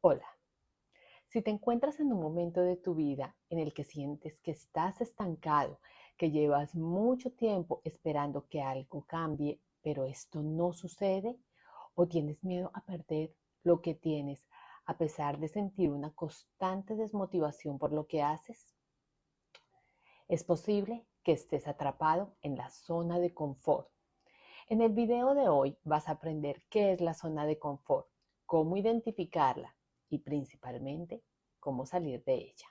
Hola, si te encuentras en un momento de tu vida en el que sientes que estás estancado, que llevas mucho tiempo esperando que algo cambie, pero esto no sucede, o tienes miedo a perder lo que tienes a pesar de sentir una constante desmotivación por lo que haces, es posible que estés atrapado en la zona de confort. En el video de hoy vas a aprender qué es la zona de confort, cómo identificarla y principalmente cómo salir de ella.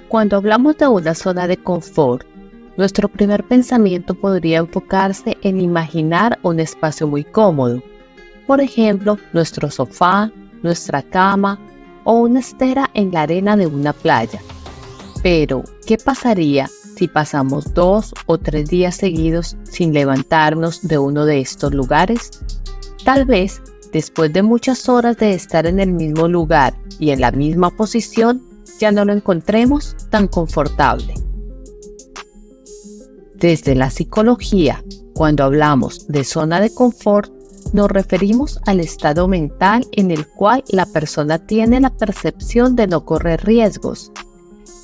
Cuando hablamos de una zona de confort, nuestro primer pensamiento podría enfocarse en imaginar un espacio muy cómodo. Por ejemplo, nuestro sofá, nuestra cama o una estera en la arena de una playa. Pero, ¿qué pasaría si pasamos 2 o 3 días seguidos sin levantarnos de uno de estos lugares? Tal vez, después de muchas horas de estar en el mismo lugar y en la misma posición, ya no lo encontremos tan confortable. Desde la psicología, cuando hablamos de zona de confort, nos referimos al estado mental en el cual la persona tiene la percepción de no correr riesgos.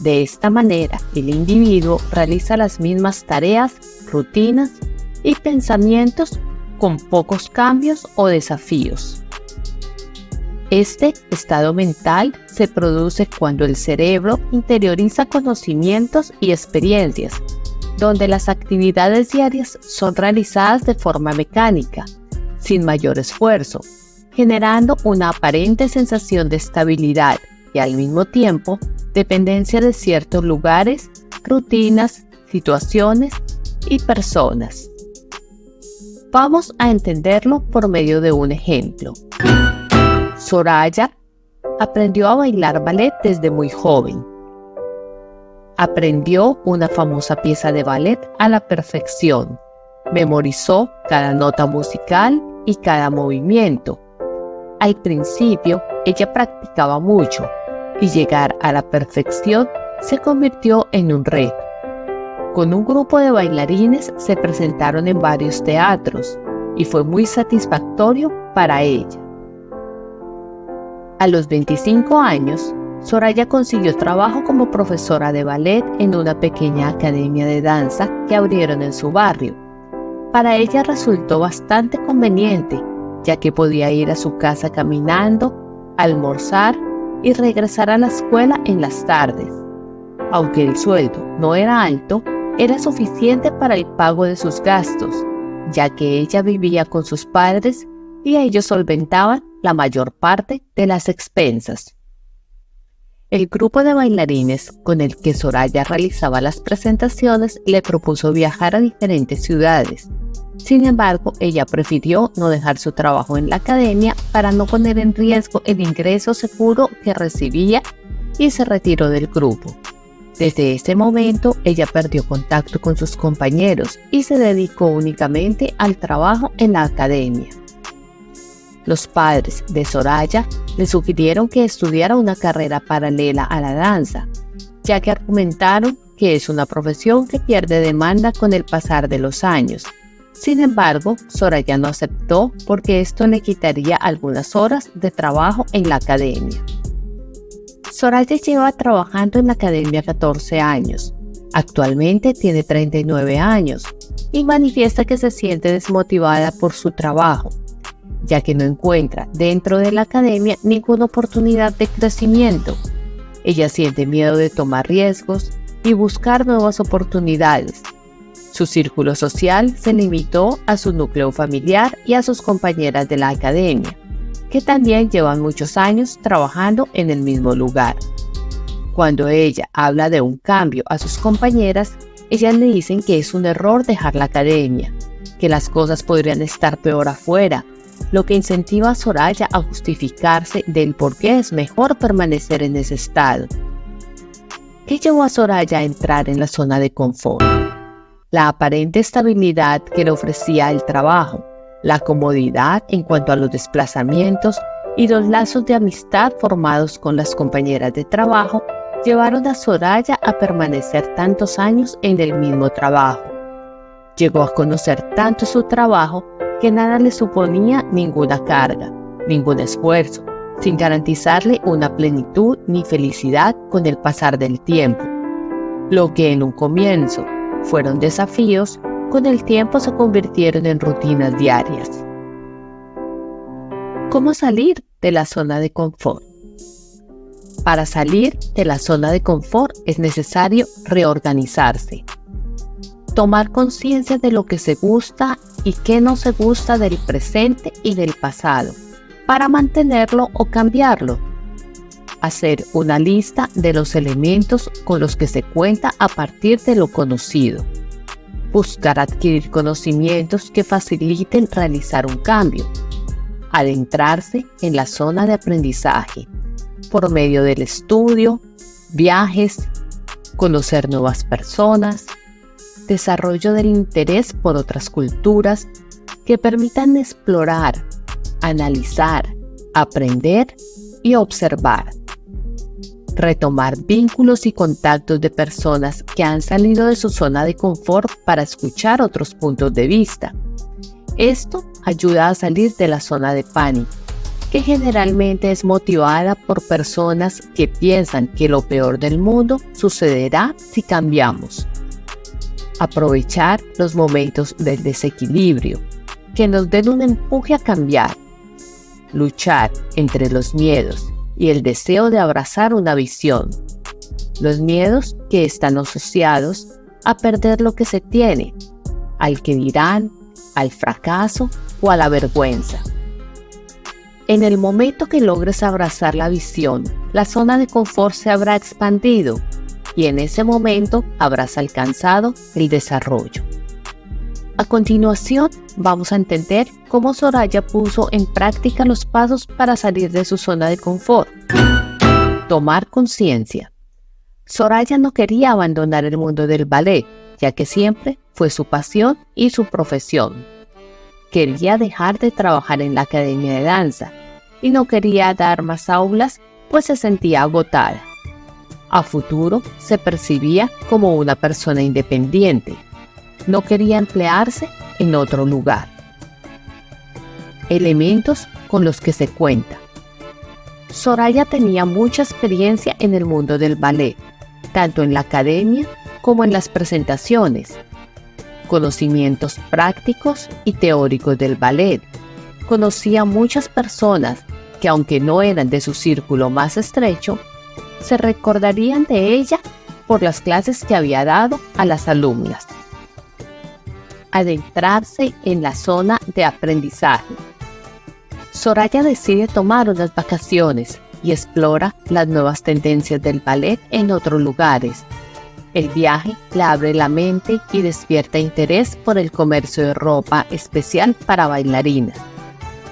De esta manera, el individuo realiza las mismas tareas, rutinas y pensamientos con pocos cambios o desafíos. Este estado mental se produce cuando el cerebro interioriza conocimientos y experiencias, donde las actividades diarias son realizadas de forma mecánica, sin mayor esfuerzo, generando una aparente sensación de estabilidad y al mismo tiempo dependencia de ciertos lugares, rutinas, situaciones y personas. Vamos a entenderlo por medio de un ejemplo. Soraya aprendió a bailar ballet desde muy joven. Aprendió una famosa pieza de ballet a la perfección. Memorizó cada nota musical y cada movimiento. Al principio, ella practicaba mucho y llegar a la perfección se convirtió en un reto. Con un grupo de bailarines se presentaron en varios teatros y fue muy satisfactorio para ella. A los 25 años, Soraya consiguió trabajo como profesora de ballet en una pequeña academia de danza que abrieron en su barrio. Para ella resultó bastante conveniente, ya que podía ir a su casa caminando, almorzar y regresar a la escuela en las tardes. Aunque el sueldo no era alto, era suficiente para el pago de sus gastos, ya que ella vivía con sus padres y ellos solventaban la mayor parte de las expensas. El grupo de bailarines con el que Soraya realizaba las presentaciones le propuso viajar a diferentes ciudades. Sin embargo, ella prefirió no dejar su trabajo en la academia para no poner en riesgo el ingreso seguro que recibía y se retiró del grupo. Desde ese momento, ella perdió contacto con sus compañeros y se dedicó únicamente al trabajo en la academia. Los padres de Soraya le sugirieron que estudiara una carrera paralela a la danza, ya que argumentaron que es una profesión que pierde demanda con el pasar de los años. Sin embargo, Soraya no aceptó porque esto le quitaría algunas horas de trabajo en la academia. Soraya lleva trabajando en la academia 14 años. Actualmente tiene 39 años y manifiesta que se siente desmotivada por su trabajo, ya que no encuentra dentro de la academia ninguna oportunidad de crecimiento. Ella siente miedo de tomar riesgos y buscar nuevas oportunidades. Su círculo social se limitó a su núcleo familiar y a sus compañeras de la academia, que también llevan muchos años trabajando en el mismo lugar. Cuando ella habla de un cambio a sus compañeras, ellas le dicen que es un error dejar la academia, que las cosas podrían estar peor afuera, lo que incentiva a Soraya a justificarse del por qué es mejor permanecer en ese estado. ¿Qué llevó a Soraya a entrar en la zona de confort? La aparente estabilidad que le ofrecía el trabajo, La comodidad en cuanto a los desplazamientos y los lazos de amistad formados con las compañeras de trabajo llevaron a Soraya a permanecer tantos años en el mismo trabajo. Llegó a conocer tanto su trabajo que nada le suponía ninguna carga, ningún esfuerzo, sin garantizarle una plenitud ni felicidad con el pasar del tiempo. Lo que en un comienzo fueron desafíos, con el tiempo se convirtieron en rutinas diarias. ¿Cómo salir de la zona de confort? Para salir de la zona de confort es necesario reorganizarse. Tomar conciencia de lo que se gusta y qué no se gusta del presente y del pasado, para mantenerlo o cambiarlo. Hacer una lista de los elementos con los que se cuenta a partir de lo conocido. Buscar adquirir conocimientos que faciliten realizar un cambio. Adentrarse en la zona de aprendizaje, por medio del estudio, viajes, conocer nuevas personas, desarrollo del interés por otras culturas que permitan explorar, analizar, aprender y observar. Retomar vínculos y contactos de personas que han salido de su zona de confort para escuchar otros puntos de vista. Esto ayuda a salir de la zona de pánico, que generalmente es motivada por personas que piensan que lo peor del mundo sucederá si cambiamos. Aprovechar los momentos del desequilibrio, que nos den un empuje a cambiar. Luchar entre los miedos y el deseo de abrazar una visión. Los miedos que están asociados a perder lo que se tiene, al que dirán, al fracaso o a la vergüenza. En el momento que logres abrazar la visión, la zona de confort se habrá expandido y en ese momento habrás alcanzado el desarrollo. A continuación, vamos a entender cómo Soraya puso en práctica los pasos para salir de su zona de confort. Tomar conciencia. Soraya no quería abandonar el mundo del ballet, ya que siempre fue su pasión y su profesión. Quería dejar de trabajar en la academia de danza y no quería dar más aulas, pues se sentía agotada. A futuro se percibía como una persona independiente. No quería emplearse en otro lugar. Elementos con los que se cuenta. Soraya tenía mucha experiencia en el mundo del ballet, tanto en la academia como en las presentaciones. Conocimientos prácticos y teóricos del ballet. Conocía a muchas personas que, aunque no eran de su círculo más estrecho, se recordarían de ella por las clases que había dado a las alumnas. Adentrarse en la zona de aprendizaje. Soraya decide tomar unas vacaciones y explora las nuevas tendencias del ballet en otros lugares. El viaje le abre la mente y despierta interés por el comercio de ropa especial para bailarinas,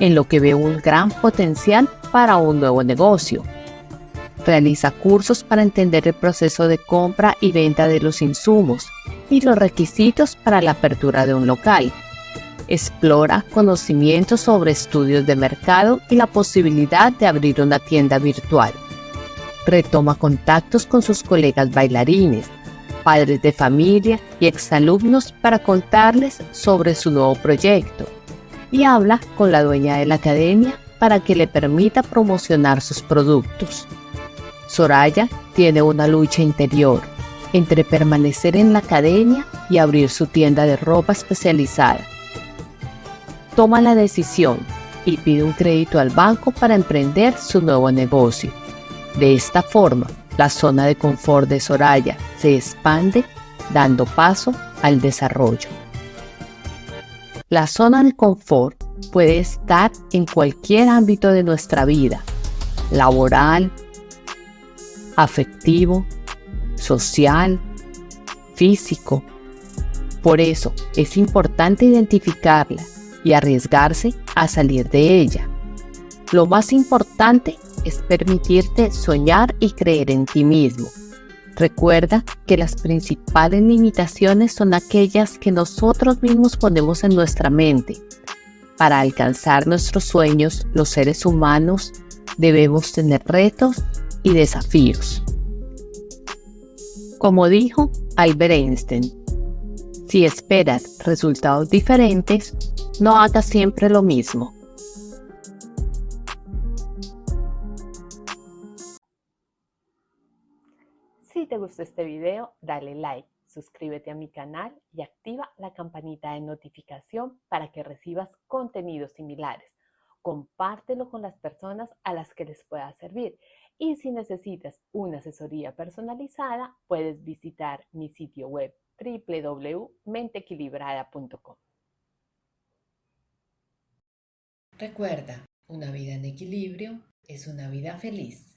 en lo que ve un gran potencial para un nuevo negocio. Realiza cursos para entender el proceso de compra y venta de los insumos y los requisitos para la apertura de un local. Explora conocimientos sobre estudios de mercado y la posibilidad de abrir una tienda virtual. Retoma contactos con sus colegas bailarines, padres de familia y exalumnos para contarles sobre su nuevo proyecto. Y habla con la dueña de la academia para que le permita promocionar sus productos. Soraya tiene una lucha interior entre permanecer en la academia y abrir su tienda de ropa especializada. Toma la decisión y pide un crédito al banco para emprender su nuevo negocio. De esta forma, la zona de confort de Soraya se expande, dando paso al desarrollo. La zona de confort puede estar en cualquier ámbito de nuestra vida: laboral, afectivo, social, físico. Por eso es importante identificarla y arriesgarse a salir de ella. Lo más importante es permitirte soñar y creer en ti mismo. Recuerda que las principales limitaciones son aquellas que nosotros mismos ponemos en nuestra mente. Para alcanzar nuestros sueños, los seres humanos debemos tener retos y desafíos. Como dijo Albert Einstein, si esperas resultados diferentes, no hagas siempre lo mismo. Si te gustó este video, dale like, suscríbete a mi canal y activa la campanita de notificación para que recibas contenidos similares. Compártelo con las personas a las que les pueda servir. Y si necesitas una asesoría personalizada, puedes visitar mi sitio web www.menteequilibrada.com. Recuerda, una vida en equilibrio es una vida feliz.